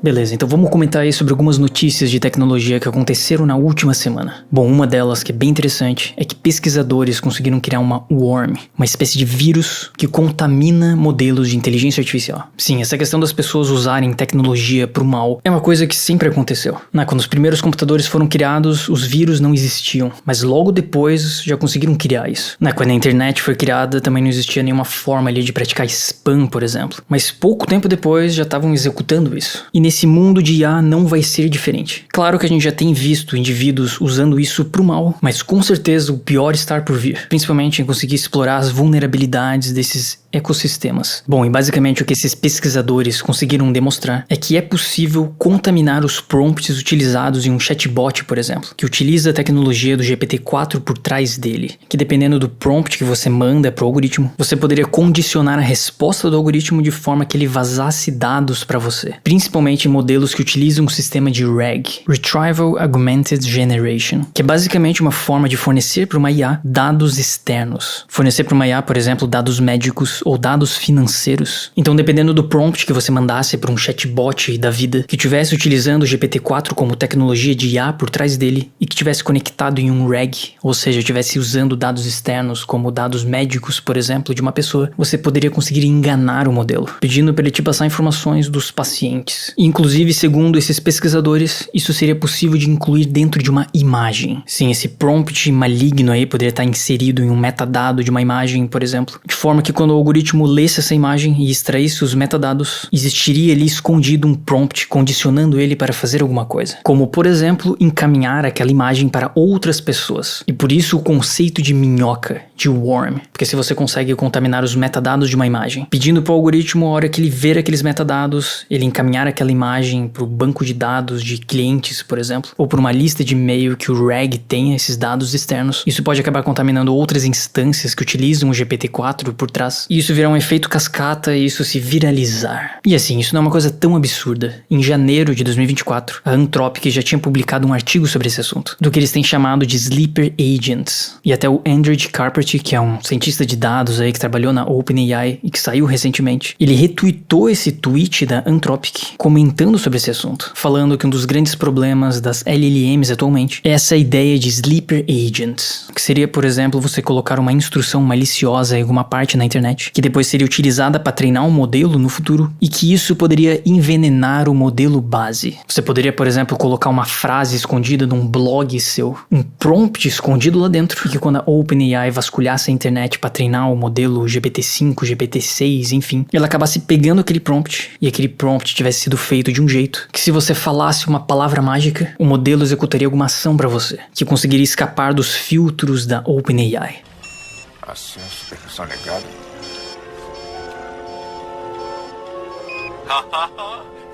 Beleza, então vamos comentar aí sobre algumas notícias de tecnologia que aconteceram na última semana. Bom, uma delas que é bem interessante é que pesquisadores conseguiram criar uma worm, uma espécie de vírus que contamina modelos de inteligência artificial. Sim, essa questão das pessoas usarem tecnologia pro mal é uma coisa que sempre aconteceu. Quando os primeiros computadores foram criados, os vírus não existiam, mas logo depois já conseguiram criar isso. Quando a internet foi criada, também não existia nenhuma forma ali de praticar spam, por exemplo. Mas pouco tempo depois já estavam executando isso. E nesse mundo de IA não vai ser diferente. Claro que a gente já tem visto indivíduos usando isso pro mal, mas com certeza o pior está por vir. Principalmente em conseguir explorar as vulnerabilidades desses ecossistemas. Bom, e basicamente o que esses pesquisadores conseguiram demonstrar é que é possível contaminar os prompts utilizados em um chatbot, por exemplo, que utiliza a tecnologia do GPT-4 por trás dele, que dependendo do prompt que você manda pro algoritmo, você poderia condicionar a resposta do algoritmo de forma que ele vazasse dados para você, principalmente em modelos que utilizam um sistema de RAG, Retrieval Augmented Generation, que é basicamente uma forma de fornecer para uma IA dados externos. Fornecer para uma IA, por exemplo, dados médicos ou dados financeiros. Então, dependendo do prompt que você mandasse para um chatbot da vida que estivesse utilizando o GPT-4 como tecnologia de IA por trás dele e que estivesse conectado em um RAG, ou seja, estivesse usando dados externos como dados médicos, por exemplo, de uma pessoa, você poderia conseguir enganar o modelo, pedindo para ele te passar informações dos pacientes. E, inclusive, segundo esses pesquisadores, isso seria possível de incluir dentro de uma imagem. Sim, esse prompt maligno aí poderia estar inserido em um metadado de uma imagem, por exemplo, de forma que quando o algoritmo lesse essa imagem e extraísse os metadados, existiria ali escondido um prompt condicionando ele para fazer alguma coisa. Como, por exemplo, encaminhar aquela imagem para outras pessoas. E por isso o conceito de minhoca, de worm. Porque se você consegue contaminar os metadados de uma imagem, pedindo para o algoritmo, a hora que ele ver aqueles metadados, ele encaminhar aquela imagem para o banco de dados de clientes, por exemplo, ou para uma lista de e-mail que o RAG tenha esses dados externos, isso pode acabar contaminando outras instâncias que utilizam o GPT-4 por trás. E isso virar um efeito cascata e isso se viralizar. E assim, isso não é uma coisa tão absurda. Em janeiro de 2024, a Anthropic já tinha publicado um artigo sobre esse assunto, do que eles têm chamado de Sleeper Agents. E até o Andrew Karpathy, que é um cientista de dados aí que trabalhou na OpenAI e que saiu recentemente, ele retweetou esse tweet da Anthropic comentando sobre esse assunto, falando que um dos grandes problemas das LLMs atualmente é essa ideia de Sleeper Agents, que seria, por exemplo, você colocar uma instrução maliciosa em alguma parte na internet, que depois seria utilizada para treinar um modelo no futuro, e que isso poderia envenenar o modelo base. Você poderia, por exemplo, colocar uma frase escondida num blog seu, um prompt escondido lá dentro, e que quando a OpenAI vasculhasse a internet para treinar o modelo GPT-5, GPT-6, enfim, ela acabasse pegando aquele prompt, e aquele prompt tivesse sido feito de um jeito que se você falasse uma palavra mágica, o modelo executaria alguma ação para você, que conseguiria escapar dos filtros da OpenAI. Acesso personalizado.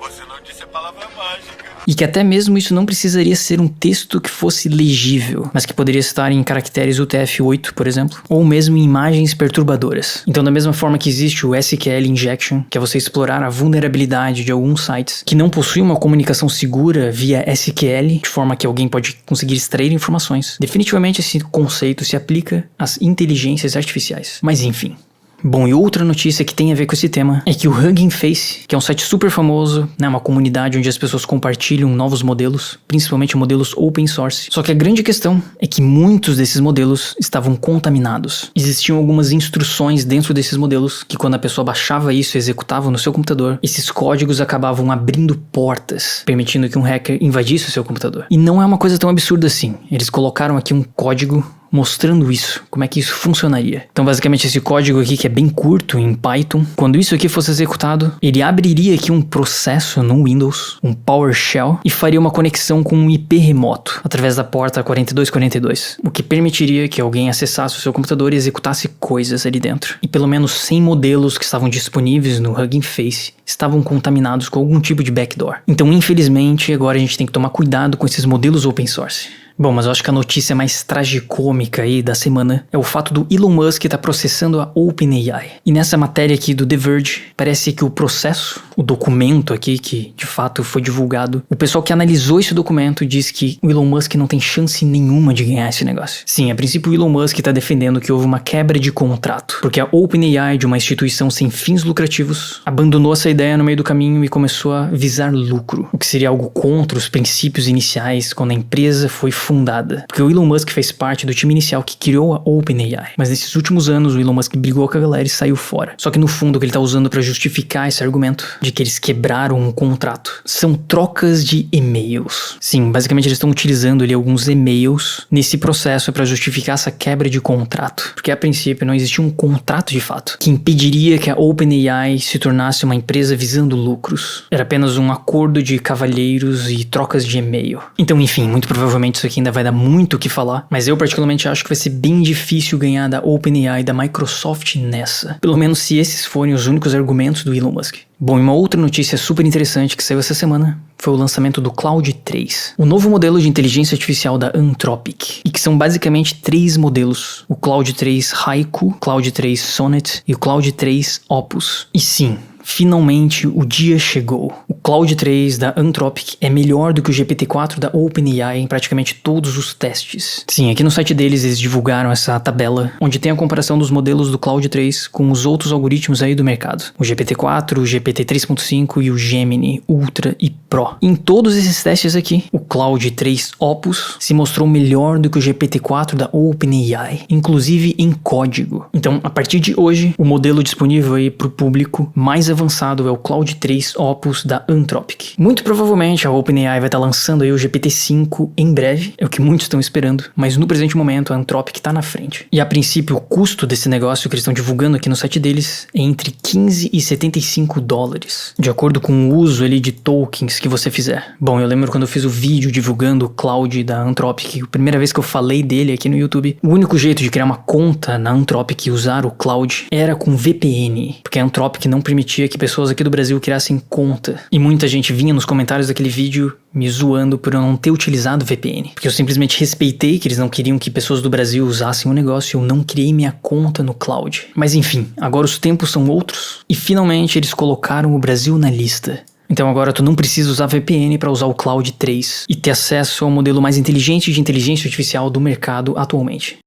Você não disse a palavra mágica. E que até mesmo isso não precisaria ser um texto que fosse legível, mas que poderia estar em caracteres UTF-8, por exemplo, ou mesmo em imagens perturbadoras. Então, da mesma forma que existe o SQL Injection, que é você explorar a vulnerabilidade de alguns sites que não possuem uma comunicação segura via SQL, de forma que alguém pode conseguir extrair informações, definitivamente esse conceito se aplica às inteligências artificiais. Mas enfim. Bom, e outra notícia que tem a ver com esse tema é que o Hugging Face, que é um site super famoso, uma comunidade onde as pessoas compartilham novos modelos, principalmente modelos open source. Só que a grande questão é que muitos desses modelos estavam contaminados. Existiam algumas instruções dentro desses modelos que quando a pessoa baixava isso e executava no seu computador, esses códigos acabavam abrindo portas, permitindo que um hacker invadisse o seu computador. E não é uma coisa tão absurda assim. Eles colocaram aqui um código mostrando isso, como é que isso funcionaria. Então basicamente esse código aqui, que é bem curto em Python, quando isso aqui fosse executado, ele abriria aqui um processo no Windows, um PowerShell, e faria uma conexão com um IP remoto, através da porta 4242, o que permitiria que alguém acessasse o seu computador e executasse coisas ali dentro. E pelo menos 100 modelos que estavam disponíveis no Hugging Face estavam contaminados com algum tipo de backdoor. Então infelizmente agora a gente tem que tomar cuidado com esses modelos open source. Bom, mas eu acho que a notícia mais tragicômica aí da semana é o fato do Elon Musk estar processando a OpenAI. E nessa matéria aqui do The Verge, parece que o processo, o documento aqui que de fato foi divulgado, o pessoal que analisou esse documento diz que o Elon Musk não tem chance nenhuma de ganhar esse negócio. Sim, a princípio o Elon Musk está defendendo que houve uma quebra de contrato, porque a OpenAI, de uma instituição sem fins lucrativos, abandonou essa ideia no meio do caminho e começou a visar lucro, o que seria algo contra os princípios iniciais quando a empresa foi fundada, porque o Elon Musk fez parte do time inicial que criou a OpenAI, mas nesses últimos anos o Elon Musk brigou com a galera e saiu fora. Só que no fundo o que ele tá usando para justificar esse argumento de que eles quebraram um contrato são trocas de e-mails. Sim, basicamente eles estão utilizando ali alguns e-mails nesse processo para justificar essa quebra de contrato, porque a princípio não existia um contrato de fato que impediria que a OpenAI se tornasse uma empresa visando lucros. Era apenas um acordo de cavalheiros e trocas de e-mail. Então, enfim, muito provavelmente isso aqui ainda vai dar muito o que falar, mas eu particularmente acho que vai ser bem difícil ganhar da OpenAI e da Microsoft nessa. Pelo menos se esses forem os únicos argumentos do Elon Musk. Bom, e uma outra notícia super interessante que saiu essa semana foi o lançamento do Claude 3, o novo modelo de inteligência artificial da Anthropic, e que são basicamente 3 modelos: o Claude 3 Haiku, o Claude 3 Sonnet e o Claude 3 Opus. E sim, finalmente o dia chegou. O Claude 3 da Anthropic é melhor do que o GPT-4 da OpenAI em praticamente todos os testes. Sim, aqui no site deles eles divulgaram essa tabela, onde tem a comparação dos modelos do Claude 3 com os outros algoritmos aí do mercado. O GPT-4, o GPT 3.5 e o Gemini Ultra e Pro. Em todos esses testes aqui, o Claude 3 Opus se mostrou melhor do que o GPT-4 da OpenAI, inclusive em código. Então, a partir de hoje, o modelo disponível aí para o público mais avançado é o Claude 3 Opus da Anthropic. Muito provavelmente a OpenAI vai estar lançando aí o GPT-5 em breve, é o que muitos estão esperando, mas no presente momento a Anthropic está na frente. E a princípio o custo desse negócio que eles estão divulgando aqui no site deles é entre 15 e 75 dólares, de acordo com o uso ali de tokens que você fizer. Bom, eu lembro quando eu fiz o vídeo divulgando o Claude da Anthropic, a primeira vez que eu falei dele aqui no YouTube, o único jeito de criar uma conta na Anthropic e usar o Claude era com VPN, porque a Anthropic não permitia que pessoas aqui do Brasil criassem conta. E muita gente vinha nos comentários daquele vídeo me zoando por eu não ter utilizado VPN, porque eu simplesmente respeitei que eles não queriam que pessoas do Brasil usassem o negócio e eu não criei minha conta no Claude. Mas enfim, agora os tempos são outros e finalmente eles colocaram o Brasil na lista. Então agora tu não precisa usar VPN para usar o Claude 3 e ter acesso ao modelo mais inteligente de inteligência artificial do mercado atualmente.